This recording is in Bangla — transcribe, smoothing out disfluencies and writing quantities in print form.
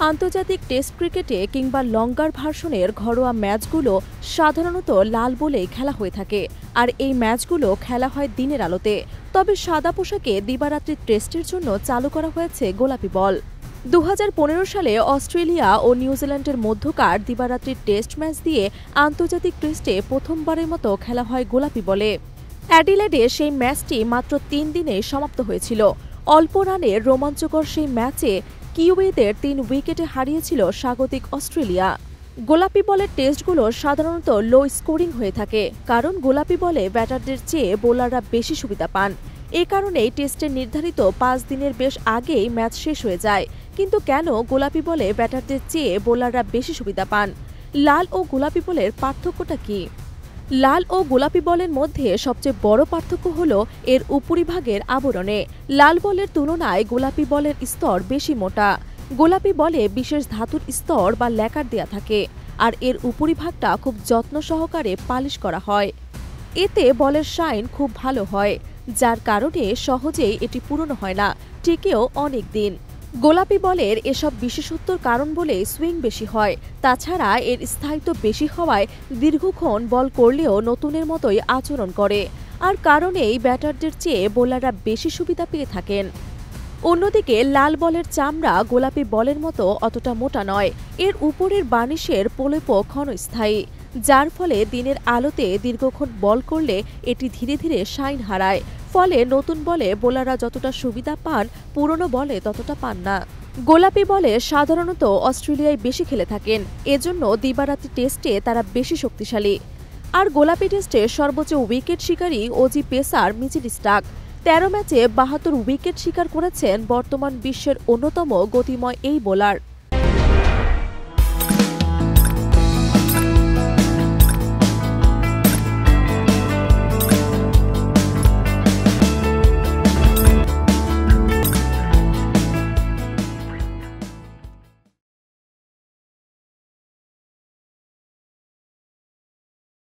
আন্তর্জাতিক টেস্ট ক্রিকেটে কিংবা লঙ্গার ভার্সনের ঘরোয়া ম্যাচগুলো সাধারণত লাল বলেই খেলা হয়ে থাকে, আর এই ম্যাচগুলো খেলা হয় দিনের আলোতে। তবে সাদা পোশাকে দিবারাত্রির টেস্টের জন্য চালু করা হয়েছে গোলাপি বল। 2015 সালে অস্ট্রেলিয়া ও নিউজিল্যান্ডের মধ্যকার দিবারাত্রির টেস্ট ম্যাচ দিয়ে আন্তর্জাতিক টেস্টে প্রথমবারের মতো খেলা হয় গোলাপি বলে। অ্যাডিলেডে সেই ম্যাচটি মাত্র 3 দিনে সমাপ্ত হয়েছিল। অল্প রানের রোমাঞ্চকর সেই ম্যাচে কিউইদের 3 উইকেটে হারিয়েছিল স্বাগতিক অস্ট্রেলিয়া। গোলাপি বলের টেস্টগুলো সাধারণত লো স্কোরিং হয়ে থাকে, কারণ গোলাপি বলে ব্যাটারদের চেয়ে বোলাররা বেশি সুবিধা পান। এ কারণেই টেস্টের নির্ধারিত 5 দিনের বেশ আগেই ম্যাচ শেষ হয়ে যায়। কিন্তু কেন গোলাপি বলে ব্যাটারদের চেয়ে বোলাররা বেশি সুবিধা পান? লাল ও গোলাপি বলের পার্থক্যটা কী? লাল ও গোলাপি বলের মধ্যে সবচেয়ে বড় পার্থক্য হল এর উপরিভাগের আবরণে। লাল বলের তুলনায় গোলাপি বলের স্তর বেশি মোটা। গোলাপি বলে বিশেষ ধাতুর স্তর বা ল্যাকার দেয়া থাকে, আর এর উপরিভাগটা খুব যত্ন সহকারে পালিশ করা হয়। এতে বলের শাইন খুব ভালো হয়, যার কারণে সহজেই এটি পুরনো হয় না, টিকেও অনেক দিন। গোলাপি বলের এসব বিশেষত্বর কারণ বলে সুইং বেশি হয়। তাছাড়া এর স্থায়িত্ব বেশি হওয়ায় দীর্ঘক্ষণ বল করলেও নতুনের মতোই আচরণ করে, আর কারণেই ব্যাটারদের চেয়ে বোলাররা বেশি সুবিধা পেয়ে থাকেন। অন্যদিকে লাল বলের চামড়া গোলাপি বলের মতো অতটা মোটা নয়। এর উপরের বার্নিশের প্রলেপ ক্ষণস্থায়ী, যার ফলে দিনের আলোতে দীর্ঘক্ষণ বল করলে এটি ধীরে ধীরে শাইন হারায়। ফলে নতুন বলে বোলাররা যতটা সুবিধা পান, পুরনো বলে ততটা পান না। গোলাপি বলে সাধারণত অস্ট্রেলিয়ায় বেশি খেলে থাকেন, এজন্য দিবারাত্রি টেস্টে তারা বেশি শক্তিশালী। আর গোলাপি টেস্টে সর্বোচ্চ উইকেট শিকারী অজি পেসার মিচেল স্টার্ক। 13 ম্যাচে 72 উইকেট শিকার করেছেন বর্তমান বিশ্বের অন্যতম গতিময় এই বোলার।